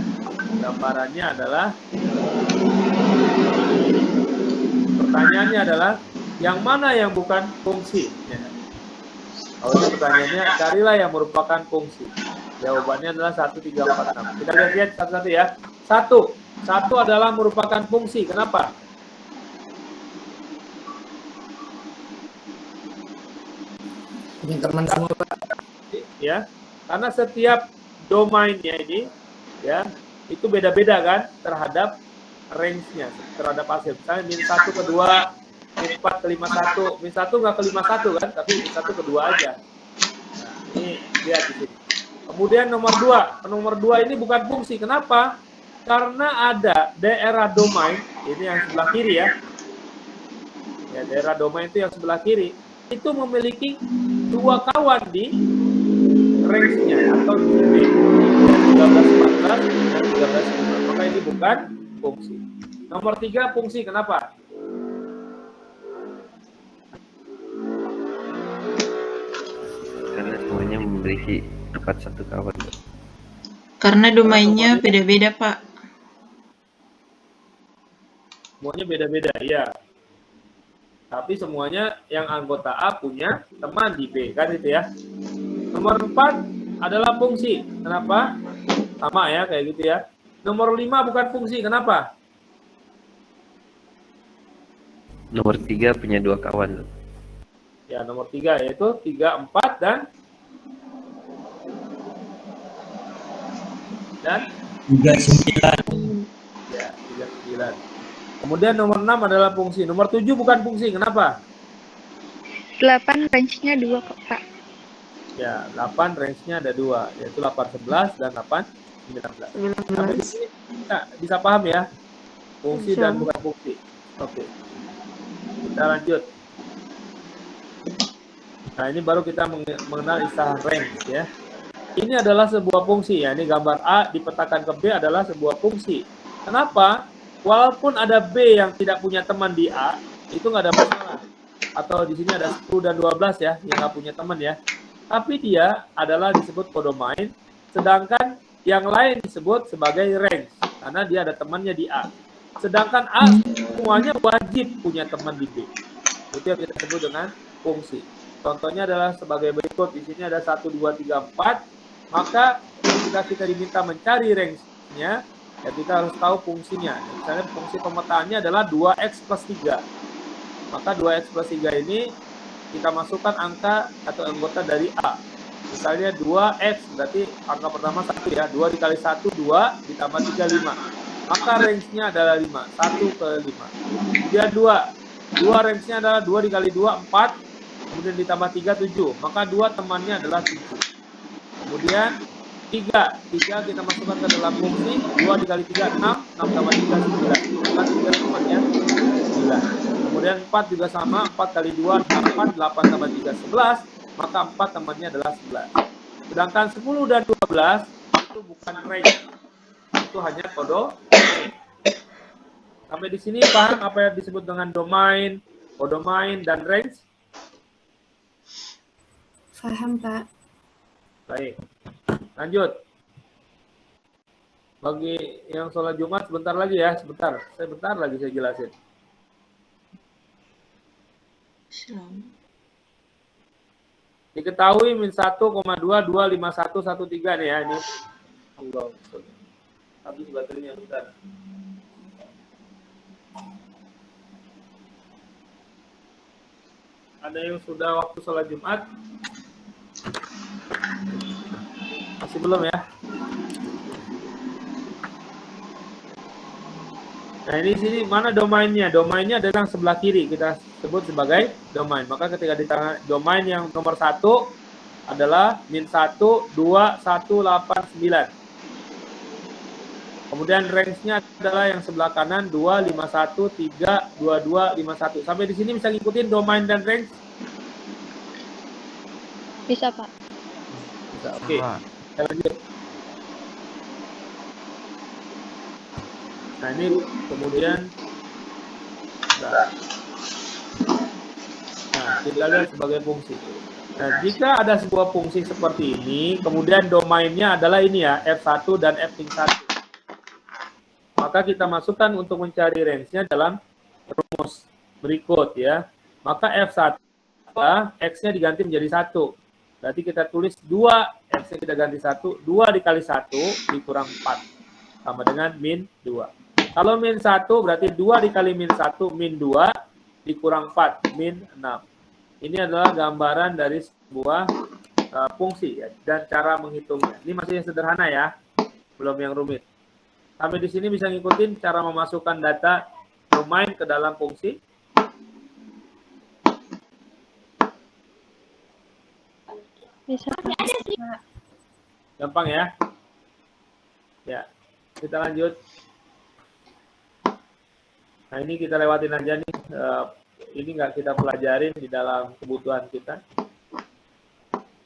gambarannya adalah, pertanyaannya adalah yang mana yang bukan fungsi? Ya. Kalau itu pertanyaannya, carilah yang merupakan fungsi. Jawabannya adalah 1, 3, 4, 6. Kita lihat satu-satu ya. Satu adalah merupakan fungsi. Kenapa? Punya teman semua, Pak. Ya, karena setiap domainnya ini ya itu beda-beda kan terhadap range-nya, terhadap hasil. Misalnya min 1 ke 2, min 4 ke 51, min 1 nggak ke 51 kan, tapi min 1 ke 2 aja. Nah, ini lihat di sini. Kemudian nomor 2 ini bukan fungsi. Kenapa? Karena ada daerah domain, ini yang sebelah kiri ya. Ya, daerah domain itu yang sebelah kiri itu memiliki 2 kawan di range-nya atau di 13, 14 dan 13, 15. Maka ini bukan fungsi. Nomor 3 fungsi. Kenapa? Karena semuanya memiliki tepat satu kawan. Karena domainnya beda-beda, Pak. Semuanya beda-beda, ya. Tapi semuanya yang anggota A punya teman di B, kan itu ya. Nomor 4 adalah fungsi. Kenapa? Sama ya, kayak gitu ya. Nomor 5 bukan fungsi. Kenapa? Nomor 3 punya 2 kawan. Ya, nomor 3 yaitu 3, 4, dan 39. ya, 39. Kemudian nomor 6 adalah fungsi. Nomor 7 bukan fungsi. Kenapa? 8 range-nya 2 kok, Pak. Ya, 8 range-nya ada 2, yaitu 8, 11 dan 8, 19. Sampai di sini bisa paham ya? Fungsi dan bukan fungsi. Oke. Kita lanjut. Nah, ini baru kita mengenal istilah range ya. Ini adalah sebuah fungsi ya. Ini gambar A dipetakan ke B adalah sebuah fungsi. Kenapa? Walaupun ada B yang tidak punya teman di A, itu nggak ada masalah. Atau di sini ada 10 dan 12 ya, yang nggak punya teman ya. Tapi dia adalah disebut kodomain, sedangkan yang lain disebut sebagai range, karena dia ada temannya di A. Sedangkan A semuanya wajib punya teman di B. Itu yang kita sebut dengan fungsi. Contohnya adalah sebagai berikut. Di sini ada 1, 2, 3, 4. Maka ketika kita diminta mencari range range-nya, ya kita harus tahu fungsinya. Misalnya fungsi pemetaannya adalah 2x plus 3. Maka 2x plus 3 ini kita masukkan angka atau anggota dari A. Misalnya 2x, berarti angka pertama 1 ya. 2 dikali 1, 2, ditambah 3, 5. Maka range-nya adalah 5. 1 ke 5. Kemudian 2. 2 range-nya adalah 2 dikali 2, 4. Kemudian ditambah 3, 7. Maka 2 temannya adalah 7. Kemudian 3 kita masukkan ke dalam fungsi. 2 dikali 3, 6. 6 tambah 3, 9. Maka 3 temannya 9. Kemudian 4 juga sama, 4 kali 2, 8, 8 tambah 3, 11, maka 4 temannya adalah 11. Sedangkan 10 dan 12 itu bukan range, itu hanya kodo. Sampai di sini paham apa yang disebut dengan domain, kodomain, dan range? Paham, Pak. Baik, lanjut. Bagi yang sholat Jumat sebentar lagi ya, sebentar lagi saya jelasin. Diketahui min 1,225113 nih ya ini. Allah. Habis baterainya bentar. Ada yang sudah waktu sholat Jumat? Masih belum ya? Nah ini sini mana domainnya? Domainnya ada yang sebelah kiri, kita sebut sebagai domain. Maka ketika di tangan domain yang nomor 1 adalah min 1, 2, 1, 8, 9. Kemudian range-nya adalah yang sebelah kanan 2, 5, 1, 3, 2, 2, 5, 1. Sampai di sini bisa ngikutin domain dan range? Bisa, Pak. Bisa, oke. Kita lanjut. Nah ini kemudian nah kita lihat sebagai fungsi. Nah jika ada sebuah fungsi seperti ini, kemudian domainnya adalah ini ya, F1 dan F1, maka kita masukkan untuk mencari range-nya dalam rumus berikut ya. Maka F1 X-nya diganti menjadi 1. Berarti kita tulis 2, X-nya kita ganti 1, 2 dikali 1 dikurang 4 sama dengan min 2. Kalau min 1 berarti 2 dikali min 1 min 2 dikurang 4 min 6. Ini adalah gambaran dari sebuah fungsi ya, dan cara menghitungnya. Ini masih yang sederhana ya, belum yang rumit. Sampai di sini bisa ngikutin cara memasukkan data domain ke dalam fungsi. Bisa. Gampang ya? Ya, kita lanjut. Nah ini kita lewatin aja nih, ini nggak kita pelajarin di dalam kebutuhan kita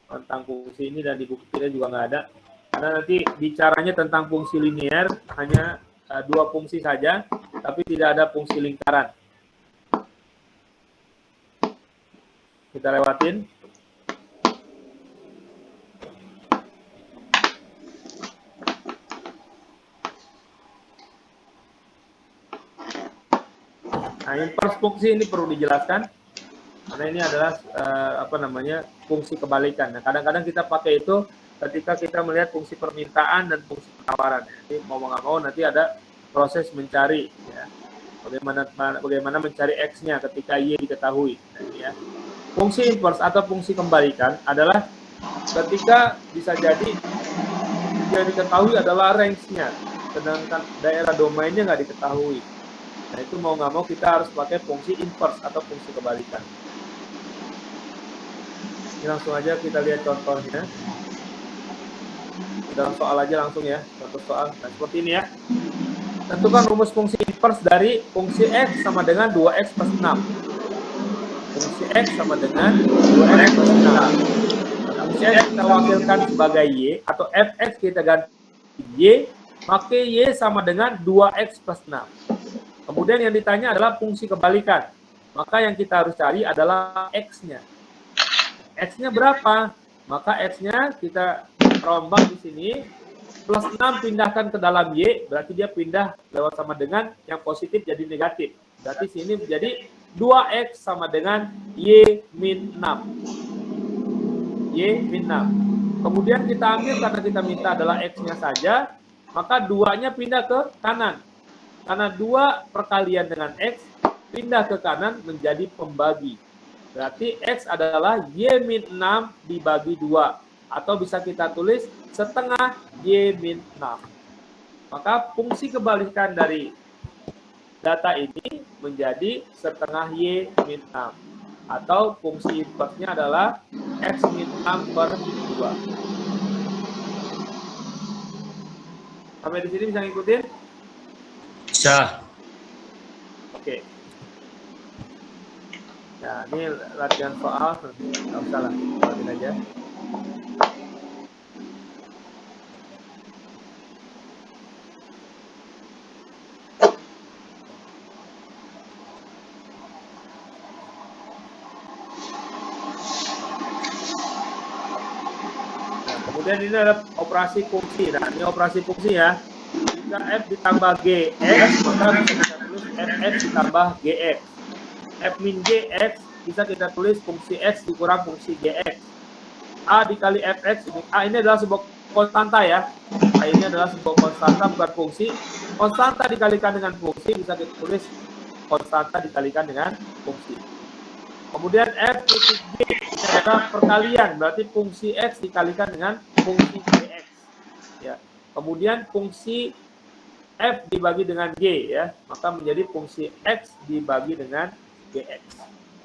tentang fungsi ini, dan di buku kita juga nggak ada, karena nanti bicaranya tentang fungsi linear hanya 2 fungsi saja, tapi tidak ada fungsi lingkaran. Kita lewatin. Nah, inverse fungsi ini perlu dijelaskan karena ini adalah fungsi kebalikan. Nah, kadang-kadang kita pakai itu ketika kita melihat fungsi permintaan dan fungsi penawaran. Jadi mau nggak mau nanti ada proses mencari ya. Bagaimana mencari X-nya ketika Y diketahui. Nah, ini ya. Fungsi inverse atau fungsi kembalikan adalah ketika bisa jadi yang diketahui adalah range-nya, sedangkan daerah domainnya nggak diketahui. Nah itu mau nggak mau kita harus pakai fungsi inverse atau fungsi kebalikan. Ini langsung aja kita lihat contohnya. Dalam soal aja langsung ya, contoh soal. Nah seperti ini ya. Tentukan rumus fungsi inverse dari fungsi X sama dengan 2X plus 6. Fungsi X sama dengan 2X plus 6. Fungsi X kita wakilkan sebagai Y, atau Fx kita ganti Y, maka Y sama dengan 2X plus 6. Kemudian yang ditanya adalah fungsi kebalikan. Maka yang kita harus cari adalah X-nya. X-nya berapa? Maka X-nya kita rombak di sini. Plus 6 pindahkan ke dalam Y. Berarti dia pindah lewat sama dengan yang positif jadi negatif. Berarti sini menjadi 2X sama dengan Y min 6. Y min 6. Kemudian kita ambil karena kita minta adalah X-nya saja. maka 2-nya pindah ke kanan. Karena 2 perkalian dengan X, pindah ke kanan menjadi pembagi. Berarti X adalah Y-6 dibagi 2. Atau bisa kita tulis setengah Y-6. Maka fungsi kebalikan dari data ini menjadi setengah Y-6. Atau fungsi inverse-nya adalah X-6 per 2. Sampai di sini bisa ngikutin? Bisa. Oke. Nah, ini latihan soal. Nggak usah lah, latihan aja. Kemudian ini ada operasi fungsi. Nah, ini operasi fungsi ya. Jika F ditambah GX, maka bisa kita tulis FX ditambah GX. F min GX bisa kita tulis fungsi X dikurang fungsi GX. A dikali FX, A ini adalah sebuah konstanta ya. A ini adalah sebuah konstanta bukan fungsi. Konstanta dikalikan dengan fungsi bisa kita tulis konstanta dikalikan dengan fungsi. Kemudian F titik G ini adalah perkalian, berarti fungsi X dikalikan dengan fungsi GX. Ya. Kemudian fungsi F dibagi dengan G ya, maka menjadi fungsi X dibagi dengan GX.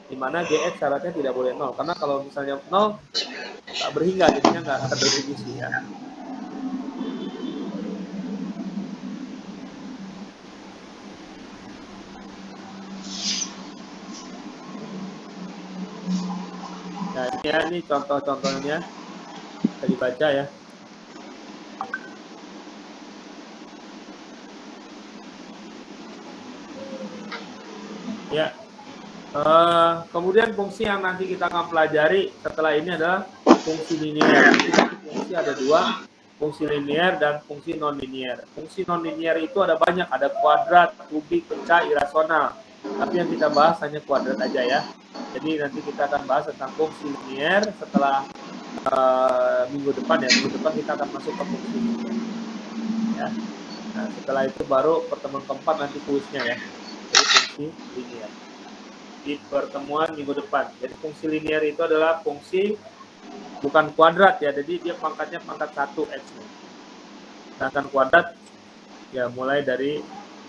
Di mana GX syaratnya tidak boleh 0, karena kalau misalnya 0 tak berhingga, jadinya nggak akan berdefisi ya. Nah, ini contoh-contohnya bisa dibaca ya. Ya. Kemudian fungsi yang nanti kita akan pelajari setelah ini adalah fungsi linear. Fungsi ada 2, fungsi linear dan fungsi non-linear. Fungsi non-linear itu ada banyak, ada kuadrat, kubik, pecah, irasional. Tapi yang kita bahas hanya kuadrat aja ya. Jadi nanti kita akan bahas tentang fungsi linear setelah minggu depan ya. Minggu depan kita akan masuk ke fungsi linear. Ya. Nah, setelah itu baru pertemuan keempat nanti kuisnya ya. Jadi fungsi linear. Di pertemuan minggu depan. Jadi fungsi linear itu adalah fungsi bukan kuadrat ya. Jadi dia pangkatnya pangkat 1 X. Sedangkan kuadrat ya mulai dari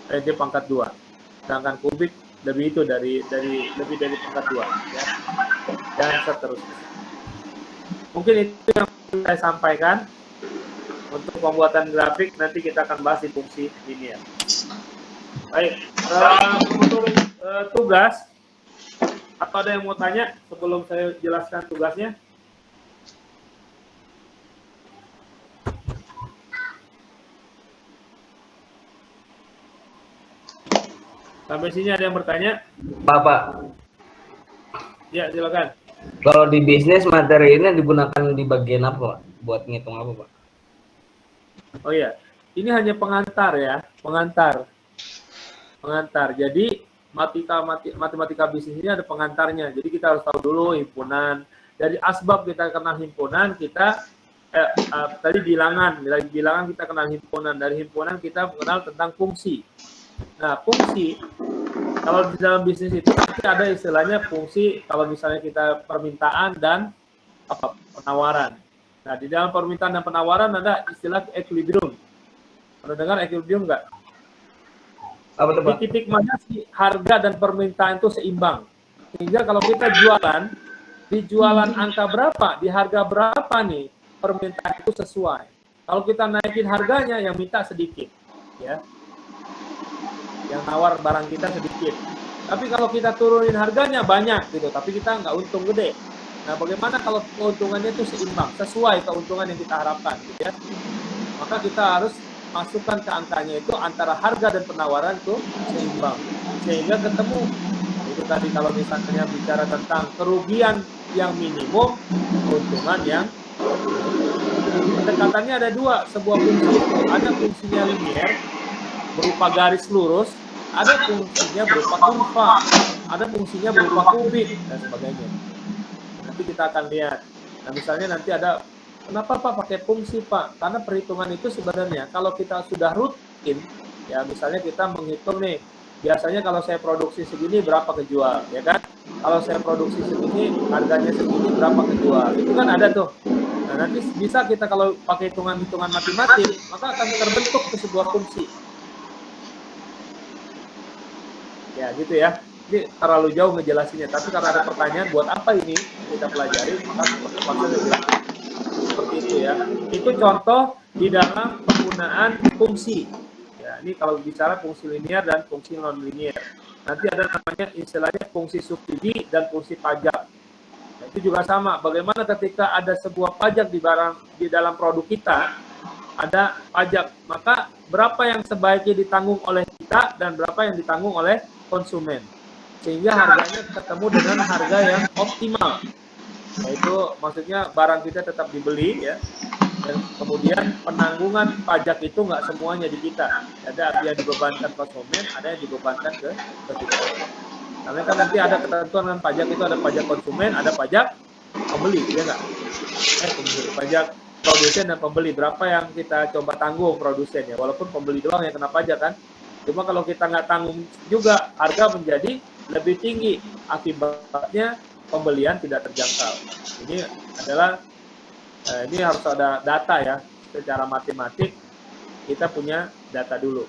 dia pangkat 2. Sedangkan kubik lebih itu lebih dari pangkat 2 ya. Dan seterusnya. Mungkin itu yang saya sampaikan. Untuk pembuatan grafik nanti kita akan bahas di fungsi linear. Baik, untuk tugas atau ada yang mau tanya sebelum saya jelaskan tugasnya? Sampai sini ada yang bertanya? Pak. Ya, silakan. Kalau di bisnis materi ini digunakan di bagian apa, Pak? Buat ngitung apa, Pak? Oh iya, ini hanya pengantar ya, pengantar. Jadi matematika bisnis ini ada pengantarnya. Jadi kita harus tahu dulu himpunan. Dari asbab kita kenal himpunan, kita tadi bilangan kita kenal himpunan. Dari himpunan kita mengenal tentang fungsi. Nah, fungsi kalau di dalam bisnis itu nanti ada istilahnya fungsi kalau misalnya kita permintaan dan penawaran. Nah, di dalam permintaan dan penawaran ada istilah equilibrium. Pernah dengar equilibrium nggak? Apa itu, Pak? Di titik mana sih harga dan permintaan itu seimbang. Sehingga kalau kita jualan, di jualan angka berapa, di harga berapa nih, permintaan itu sesuai. Kalau kita naikin harganya, yang minta sedikit. Ya. Yang nawar barang kita sedikit. Tapi kalau kita turunin harganya banyak gitu, tapi kita nggak untung gede. Nah, bagaimana kalau keuntungannya itu seimbang, sesuai keuntungan yang kita harapkan, gitu ya? Maka kita harus masukkan ke angkanya itu antara harga dan penawaran itu seimbang, sehingga ketemu. Itu tadi kalau misalnya bicara tentang kerugian yang minimum, keuntungan yang pendekatannya ada 2, sebuah fungsi itu ada fungsinya linear berupa garis lurus, ada fungsinya berupa kurva, ada fungsinya berupa kubik dan sebagainya. Nanti kita akan lihat. Nah, misalnya nanti ada Kenapa Pak pakai fungsi Pak? Karena perhitungan itu sebenarnya kalau kita sudah rutin, ya misalnya kita menghitung nih, biasanya kalau saya produksi segini berapa kejual, ya kan? Kalau saya produksi segini, harganya segini berapa kejual, itu kan ada tuh. Nah nanti bisa kita kalau pakai hitungan-hitungan matematik, maka akan terbentuk ke sebuah fungsi. Ya gitu ya. Ini terlalu jauh ngejelasinnya, tapi karena ada pertanyaan buat apa ini kita pelajari, maka maksudnya seperti itu ya. Itu contoh di dalam penggunaan fungsi. Ya, ini kalau bicara fungsi linear dan fungsi non linear. Nanti ada namanya istilahnya fungsi subsidi dan fungsi pajak. Nah, itu juga sama. Bagaimana ketika ada sebuah pajak di dalam produk kita, ada pajak, maka berapa yang sebaiknya ditanggung oleh kita dan berapa yang ditanggung oleh konsumen, sehingga harganya ketemu dengan harga yang optimal. Yaitu maksudnya barang kita tetap dibeli ya, dan kemudian penanggungan pajak itu nggak semuanya di kita. Ada yang dibebankan konsumen, ada yang dibebankan ke kita. Karena kan nanti ada ketentuan dengan pajak itu, ada pajak konsumen, ada pajak pembeli, ya nggak? Pajak produsen dan pembeli, berapa yang kita coba tanggung produsen ya, walaupun pembeli doang yang kena pajak kan. Cuma kalau kita nggak tanggung juga, harga menjadi lebih tinggi, akibatnya pembelian tidak terjangkau. Ini adalah ini harus ada data ya, secara matematik kita punya data dulu.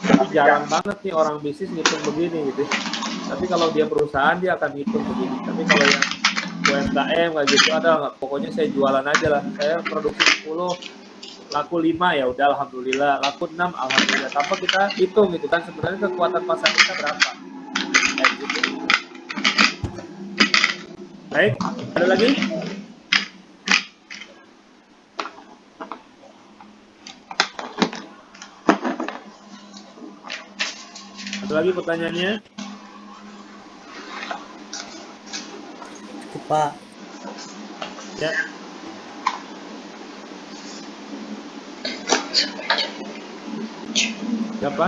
Tapi jarang banget nih orang bisnis ngitung begini gitu. Tapi kalau dia perusahaan dia akan ngitung begini. Tapi kalau yang UMKM kayak gitu ada nggak? Pokoknya saya jualan aja lah. Saya produksi 10, laku 5 ya udah alhamdulillah, laku 6 alhamdulillah. Tanpa kita hitung gitu kan sebenarnya kekuatan pasar kita berapa. Kayak gitu. Baik, ada lagi? Ada lagi pertanyaannya? Cukup, Pak. Ya. Siapa?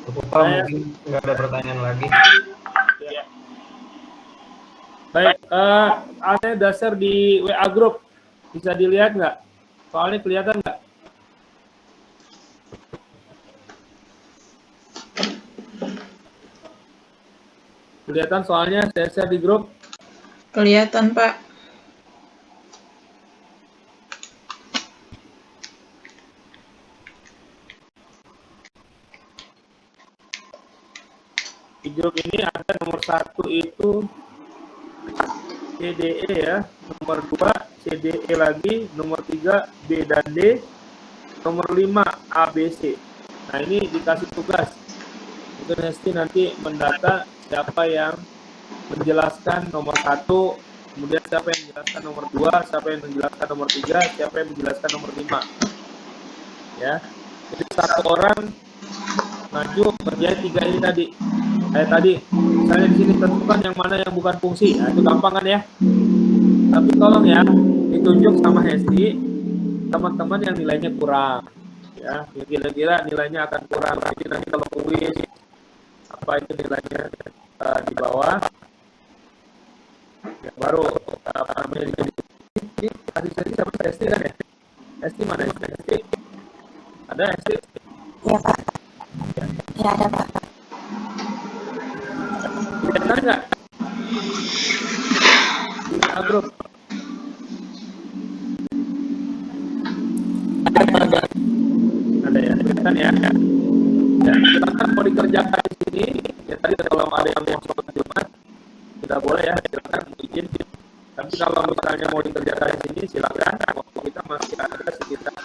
Cukup Pak, mungkin nggak ada pertanyaan lagi. Ya. Baik, ada dasar di WA Group, bisa dilihat nggak? Soalnya kelihatan nggak? Kelihatan soalnya saya share di grup. Kelihatan, Pak. Di grup ini ada nomor 1 itu CDE ya, nomor 2 CDE lagi, nomor 3 B dan D, nomor 5 ABC. Nah ini dikasih tugas. Mungkin Hesti nanti mendata siapa yang menjelaskan nomor 1, kemudian siapa yang menjelaskan nomor 2, siapa yang menjelaskan nomor 3, siapa yang menjelaskan nomor 5. Ya. Jadi satu orang maju kerjain 3 ini tadi. Kayak tadi, misalnya di sini tentukan yang mana yang bukan fungsi. Nah, itu gampang kan ya? Tapi tolong ya, ditunjuk sama Hesti teman-teman yang nilainya kurang. Ya, kira-kira nilainya akan kurang. Jadi nanti kalau kuis apa itu nilainya di bawah, ya, baru apa namanya ini kasih sesi sama Hesti kan ya? Hesti mana Hesti? Ada Hesti? Iya, Pak. Ya, ada, Pak. Kelihatan nggak? Di grup. Ada ya, kelihatan ya. Ya, silakan mau dikerjakan di sini. Ya tadi kalau ada yang mau sholat Jumat, tidak boleh ya, silakan izin. Tapi kalau misalnya mau dikerjakan di sini, silakan. Waktu kita masih ada sekitar 1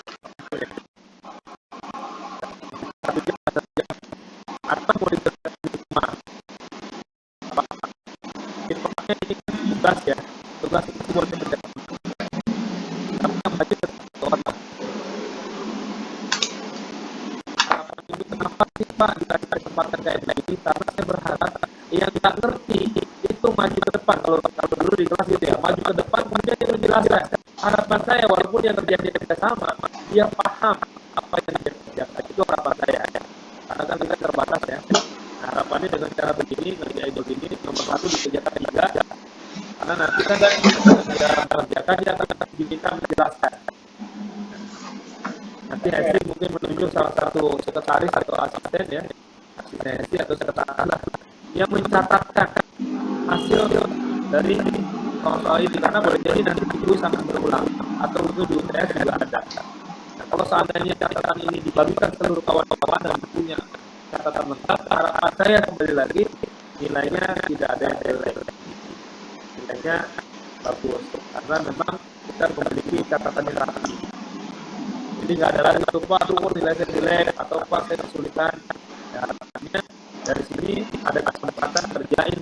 jam, 1 jam. Atau mau dikerjakan di rumah. Pokoknya ini kan tugas ya, tugas itu buat dikerjakan. Tapi yang baca tetap otak. Kenapa sih Pak dikasih kesempatan kayak ini? Karena saya berharap yang nggak ngerti itu maju ke depan. Kalau dulu di kelas gitu ya, maju ke depan kemudian dia menjelaskan. Harapan saya walaupun yang kerjanya kita sama, dia paham apa yang dia kerjakan. Itu harapan saya ya. Karena caranya dengan cara begini, ngerjain begini. Nomor 1 dikerjakan 3, karena nanti kan dia mengerjakan, dia akan diminta menjelaskan. Nanti Hesti mungkin menunjuk salah satu sekretaris atau asisten ya, asisten Hesti atau sekretaris lah, yang mencatatkan hasil dari soal ini, karena boleh jadi nanti di kuis akan berulang atau mungkin di UTS juga ada. Nah, kalau seandainya catatan ini dibagikan seluruh kawan-kawan dan punya catatan lengkap, harapan saya kembali lagi nilainya tidak ada yang jelek, nilainya bagus, karena memang kita memiliki catatan yang rapi. Jadi nggak ada lagi tuh Pak, nilai saya jelek atau Pak saya kesulitan. Ya, harapannya dari sini ada kesempatan kerjain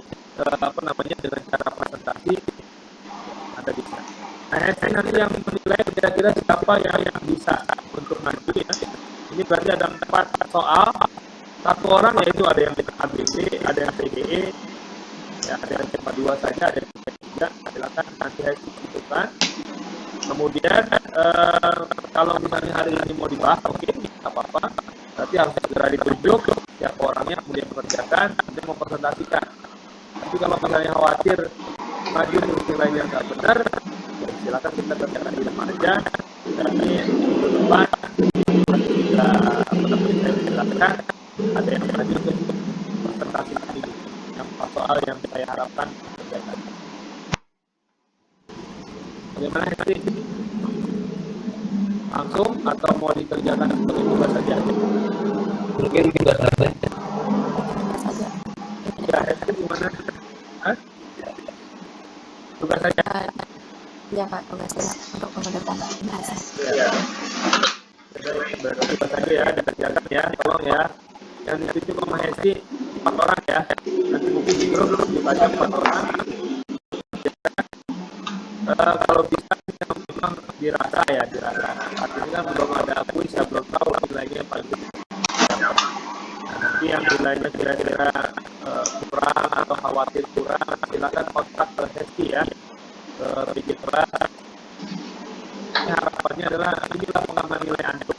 dengan cara presentasi ada bisa. Nah, nanti yang menilai kira-kira siapa yang bisa untuk maju ya. Ini berarti ada 4 soal, 1 orang yaitu ada yang ABC, ada yang CGE, ya, ada yang CEPA 2 saja, ada yang CEPA 3. Silakan nanti harus ditentukan. Kemudian kalau misalnya hari ini mau dibahas, oke, nggak apa-apa. Berarti harus segera ditunjuk siapa orangnya, kemudian mengerjakan, kemudian mempresentasikan. Tapi kalau misalnya khawatir maju nilainya nggak benar, ya silakan kita kerjakan di rumah aja. Tapi minggu depan kita saya jelaskan ada yang maju untuk presentasi ini, yang soal yang saya harapkan kerjakan. Bagaimana nanti? Langsung atau mau dikerjakan sebagai tugas saja? Mungkin tugas saja. Ya, itu gimana? Hah? Tugas saja? Ya Pak, tugas saya untuk minggu depan bahasa. Ya. Tugas saja ya, dikerjakan ya, tolong ya. Yang itu cuma Hesti 4 orang ya. Nanti mungkin di grup dibaca 4 orang. Kalau bisa memang dirasa. Artinya kan belum ada kuis ya, belum tahu nilainya paling. Nah, nanti yang nilainya kira-kira kurang atau khawatir kurang, silakan kontak ke Hesti ya, ke Bigitra. Ini harapannya adalah inilah pengaman nilai Anda.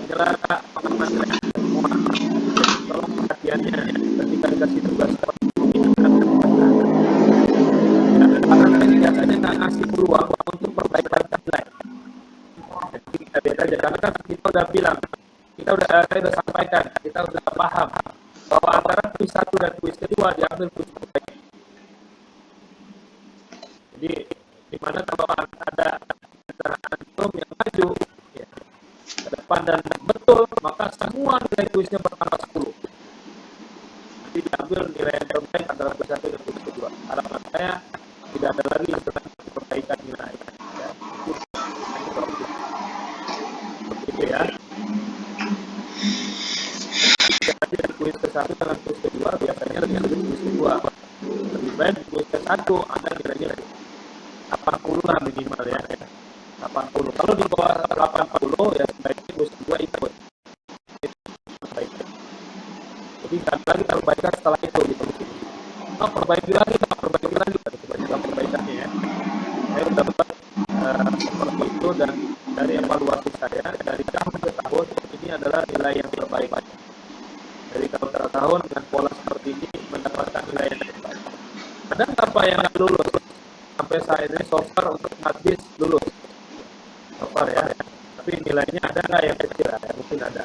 Inilah pengaman nilai Anda semua. Tolong perhatiannya ketika dikasih tugas karena ini biasanya nggak ngasih peluang untuk perbaikan nilai. Jadi kita lihat aja, karena kan kita udah bilang, saya udah sampaikan, kita udah paham bahwa antara kuis 1 dan kuis kedua diambil kuis terbaik. Jadi dimana kalau ada antum yang maju ya, ke depan dan betul, maka semua nilai kuisnya bertambah 10. Jadi diambil nilai yang terbaik antara kuis 1 dan kuis kedua. Harapan saya tidak ada lagi istilah perbaikan nilai. Ya, itu ya. Jadi dari kuis ke-1 dengan kuis kedua biasanya lebih ambil kuis kedua. Lebih baik di kuis ke-1 Anda kira-kira 80 lah minimal ya. 80. Kalau di bawah 80 ya sebaiknya kuis kedua ikut. Baiknya. Jadi nggak lagi perbaikan setelah itu gitu. Perbaiki lagi kebanyakan perbaikannya ya. Saya sudah dapat seperti itu, dan dari evaluasi saya dari tahun ke tahun ini adalah nilai yang terbaik. Dari tahun ke tahun dengan pola seperti ini mendapatkan nilai yang terbaik. Ada berapa yang nggak lulus? Sampai saat ini so far untuk Madis lulus. So far ya. Tapi nilainya ada nggak yang kecil? Ya, mungkin ada.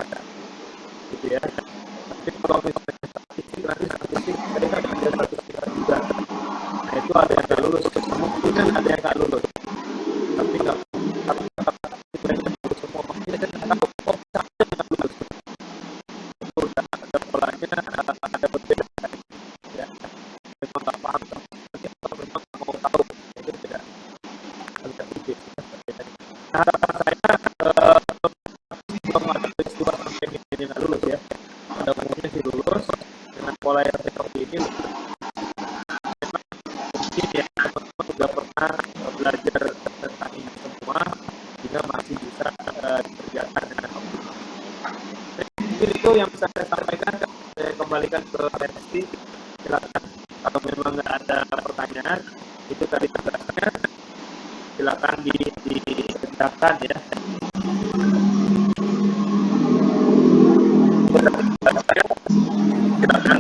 Gitu ya. Tapi kalau misalnya statistik saya kan ada statistik juga. Nah itu ada yang nggak lulus, mungkin kan ada yang nggak lulus, tapi nggak semua mungkin kan nggak tahu kok siapa yang nggak lulus. Itu udah ada polanya, ada berbeda ya. Memang nggak paham, tapi kalau memang mau tahu itu tidak agak sedikit. Nah, harapan saya belum ada peristiwa sampai ini nggak lulus ya. Pada umumnya sih lulus dengan pola yang seperti ini. Mungkin ya teman-teman sudah pernah belajar tentang ini semua, sehingga masih bisa dikerjakan dengan optimal. Mungkin itu yang bisa saya sampaikan. Saya kembalikan ke Hesti. Silakan kalau memang nggak ada pertanyaan, itu tadi tugasnya. Silakan dikerjakan ya. Silakan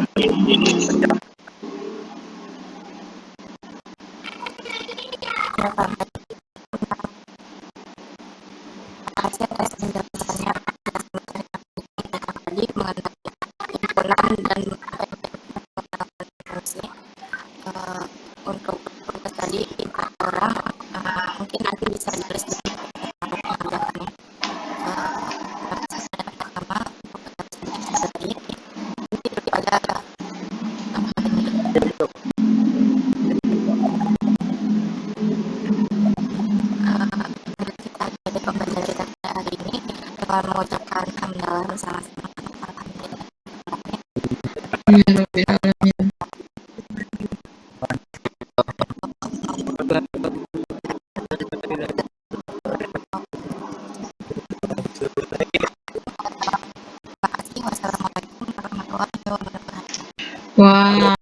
Dengan mengucapkan hamdalah bersama-sama. Amin rabbil alamin. Terima kasih. Wassalamualaikum warahmatullahi wabarakatuh. Wah.